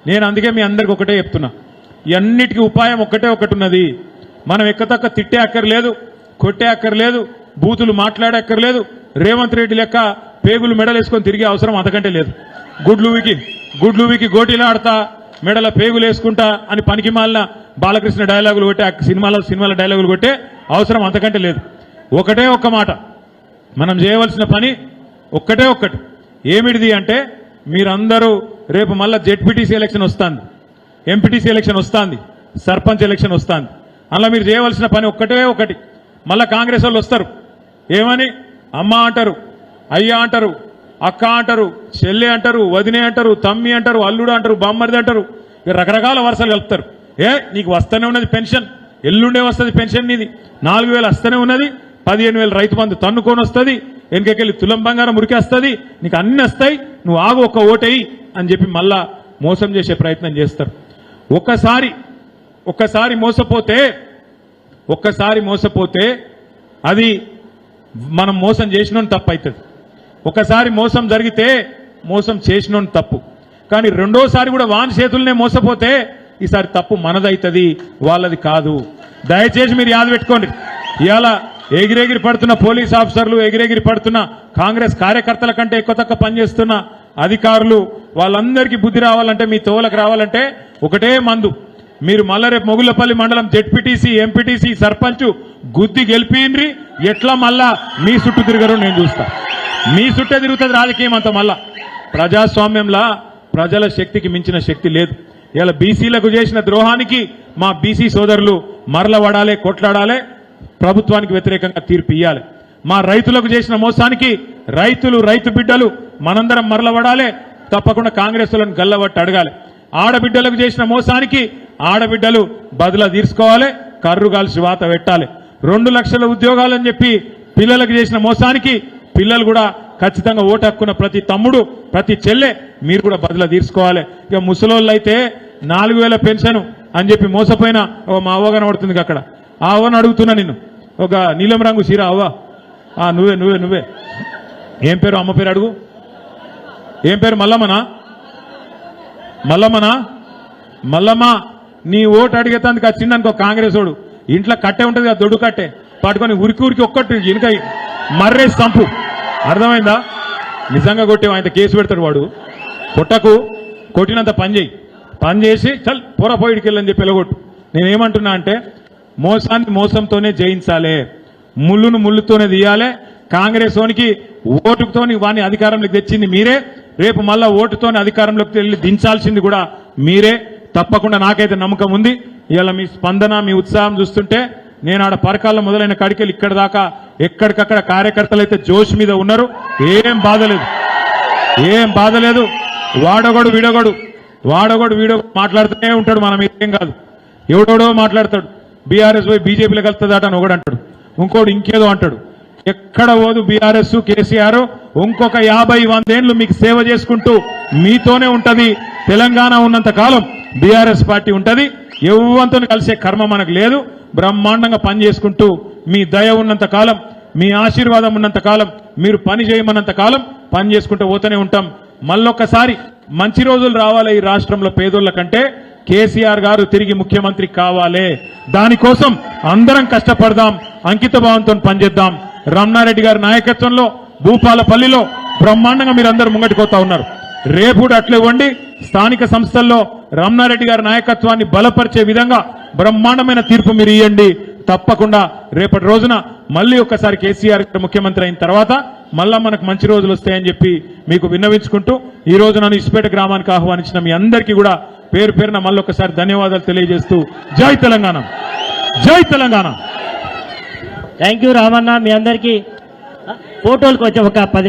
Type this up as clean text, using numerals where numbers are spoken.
నేను అందుకే మీ అందరికి ఒకటే చెప్తున్నా, ఇవన్నిటికీ ఉపాయం ఒకటి ఉన్నది. మనం ఎక్కతక్క తిట్టే అక్కర్లేదు, కొట్టే అక్కర్లేదు, బూతులు మాట్లాడే అక్కర్లేదు, రేవంత్ రెడ్డి లెక్క పేగులు మెడలేసుకొని తిరిగే అవసరం అంతకంటే లేదు. గుడ్లువికి గోటీలు ఆడతా మెడల పేగులు వేసుకుంటా అని పనికి మాలిన బాలకృష్ణ డైలాగులు కొట్టే సినిమాల డైలాగులు కొట్టే అవసరం అంతకంటే లేదు. ఒకటే ఒక్క మాట, మనం చేయవలసిన పని ఒక్కటే ఒక్కటి. ఏమిటిది అంటే, మీరందరూ రేపు మళ్ళా జెడ్పీటీసీ ఎలక్షన్ వస్తుంది, ఎంపీటీసీ ఎలక్షన్ వస్తుంది, సర్పంచ్ ఎలక్షన్ వస్తుంది. అలా మీరు చేయవలసిన పని ఒక్కటే ఒకటి. మళ్ళా కాంగ్రెస్ వాళ్ళు వస్తారు, ఏమని అమ్మ అంటారు, అయ్య అంటారు, అక్క అంటారు, చెల్లె అంటారు, వదినే అంటారు, తమ్మి అంటారు, అల్లుడు అంటారు, బామ్మరిది అంటారు, రకరకాల వరుసలు కలుపుతారు. నీకు వస్తూనే ఉన్నది పెన్షన్, ఎల్లుండే వస్తుంది పెన్షన్, నీది 4000 వస్తూనే ఉన్నది, 15,000 రైతు బంధు తన్నుకొని వస్తుంది, వెనకెళ్ళి తులం బంగారం ఉరికేస్తుంది, నీకు అన్ని వస్తాయి, నువ్వు ఆగు ఒక్క ఓటేయి అని చెప్పి మళ్ళా మోసం చేసే ప్రయత్నం చేస్తారు. ఒక్కసారి మోసపోతే అది మనం మోసం చేసినోని తప్పు అవుతుంది. ఒకసారి మోసం జరిగితే మోసం చేసినోని తప్పు. కానీ రెండోసారి కూడా వాని చేతులనే మోసపోతే ఈసారి తప్పు మనదవుతుంది, వాళ్ళది కాదు. దయచేసి మీరు యాద పెట్టుకోండి. ఇవాళ ఎగిరెగిరి పడుతున్న పోలీస్ ఆఫీసర్లు, ఎగిరెగిరి పడుతున్న కాంగ్రెస్ కార్యకర్తల కంటే ఎక్కువ తక్కువ పనిచేస్తున్న అధికారులు, వాళ్ళందరికీ బుద్ధి రావాలంటే, మీ తోవలకు రావాలంటే ఒకటే మందు. మీరు మళ్ళా రేపు మొగుళ్లపల్లి మండలం జెడ్పీటీసీ, ఎంపీటీసీ, సర్పంచ్ గుద్ది గెలిపిండ్రి, ఎట్లా మళ్ళా మీ చుట్టూ తిరగరు నేను చూస్తా. మీ చుట్టే తిరుగుతుంది రాజకీయం అంతా. మళ్ళా ప్రజాస్వామ్యంలా ప్రజల శక్తికి మించిన శక్తి లేదు. ఇలా బీసీలకు చేసిన ద్రోహానికి మా బీసీ సోదరులు మరలబడాలి, కొట్లాడాలి, ప్రభుత్వానికి వ్యతిరేకంగా తీర్పు ఇయ్యాలి. మా రైతులకు చేసిన మోసానికి రైతు బిడ్డలు మనందరం మరలబడాలి, తప్పకుండా కాంగ్రెస్ వాళ్ళని గల్లబట్టి అడగాలి. ఆడబిడ్డలకు చేసిన మోసానికి ఆడబిడ్డలు బదులా తీర్చుకోవాలి, కర్రు కాల్చి వాత పెట్టాలి. 2 లక్షల ఉద్యోగాలని చెప్పి పిల్లలకు చేసిన మోసానికి పిల్లలు కూడా ఖచ్చితంగా ఓటు హక్కున్న ప్రతి తమ్ముడు, ప్రతి చెల్లె మీరు కూడా బదులా తీర్చుకోవాలి. ఇక ముసలోళ్ళు అయితే 4000 పెన్షన్ అని చెప్పి మోసపోయిన మా అవ్వ కనబడుతుంది అక్కడ. ఆ అవ్వను అడుగుతున్నా, నిన్ను ఒక నీలం రంగు చీర అవ్వ, నువ్వే ఏం పేరు, అమ్మ పేరు అడుగు, ఏం పేరు? మల్లమ్మ. నీ ఓటు అడిగేందుకు వచ్చింది అనుకో కాంగ్రెస్ వాడు, ఇంట్లో కట్టే ఉంటుంది కదా, దొడ్డు కట్టే పట్టుకొని ఉరికి ఒక్కటి వెనుక మర్రేసి చంపు. అర్థమైందా? నిజంగా కొట్టే ఆయన కేసు పెడతాడు వాడు. కొట్టినంత పని చేసి చల్ పోయిడికి వెళ్ళని చెప్పి వెళ్ళగొట్టు. నేనేమంటున్నా అంటే, మోసాన్ని మోసంతోనే జయించాలి, ముళ్ళుతోనే తీయాలి. కాంగ్రెస్ వానికి ఓటుతోని వాని అధికారంలోకి తెచ్చింది మీరే, రేపు మళ్ళా ఓటుతోని అధికారంలోకి వెళ్ళి దించాల్సింది కూడా మీరే. తప్పకుండా నాకైతే నమ్మకం ఉంది. ఇవాళ మీ స్పందన, మీ ఉత్సాహం చూస్తుంటే నేను ఆడ పరకాల్లో మొదలైన కాడికెళ్ళి ఇక్కడ దాకా ఎక్కడికక్కడ కార్యకర్తలు అయితే జోష్ మీద ఉన్నారు. ఏం బాధ లేదు. వాడొకడు వీడో మాట్లాడుతూనే ఉంటాడు. మనం ఏం కాదు, ఎవడోడో మాట్లాడతాడు. బీఆర్ఎస్ పోయి బీజేపీలో కలుతుందట అని ఒకడు అంటాడు, ఇంకోటి ఇంకేదో అంటాడు. ఎక్కడ పోదు బీఆర్ఎస్, కేసీఆర్ ఇంకొక 50-100 ఏళ్లు మీకు సేవ చేసుకుంటూ మీతోనే ఉంటది. తెలంగాణ ఉన్నంత కాలం బీఆర్ఎస్ పార్టీ ఉంటది. ఎవ్వంతో కలిసే కర్మ మనకు లేదు. బ్రహ్మాండంగా పని చేసుకుంటూ, మీ దయ ఉన్నంత కాలం, మీ ఆశీర్వాదం ఉన్నంత కాలం, మీరు పని చేయమన్నంత కాలం పని చేసుకుంటూ పోతూనే ఉంటాం. మళ్ళొక్కసారి మంచి రోజులు రావాలి ఈ రాష్ట్రంలో పేదోళ్ల కంటే. కేసీఆర్ గారు తిరిగి ముఖ్యమంత్రి కావాలి. దానికోసం అందరం కష్టపడదాం, అంకిత భావంతో పనిచేద్దాం. రమణారెడ్డి గారి నాయకత్వంలో భూపాలపల్లిలో బ్రహ్మాండంగా మీరందరూ ముంగటిపోతా ఉన్నారు. రేపు కూడా అట్లే ఇవ్వండి. స్థానిక సంస్థల్లో రమణారెడ్డి గారి నాయకత్వాన్ని బలపరిచే విధంగా బ్రహ్మాండమైన తీర్పు మీరు ఇవ్వండి. తప్పకుండా రేపటి రోజున మళ్ళీ ఒక్కసారి కేసీఆర్ ముఖ్యమంత్రి అయిన తర్వాత మళ్ళా మనకు మంచి రోజులు వస్తాయని చెప్పి మీకు విన్నవించుకుంటూ, ఈ రోజు నన్ను ఇసుపేట గ్రామానికి ఆహ్వానించిన మీ అందరికీ కూడా పేరున మళ్ళీ ఒక్కసారి ధన్యవాదాలు తెలియజేస్తూ, జై తెలంగాణ, జై తెలంగాణ. Thank you Ramanna. మీ అందరికీ ఫోటోలకు వచ్చి ఒక 10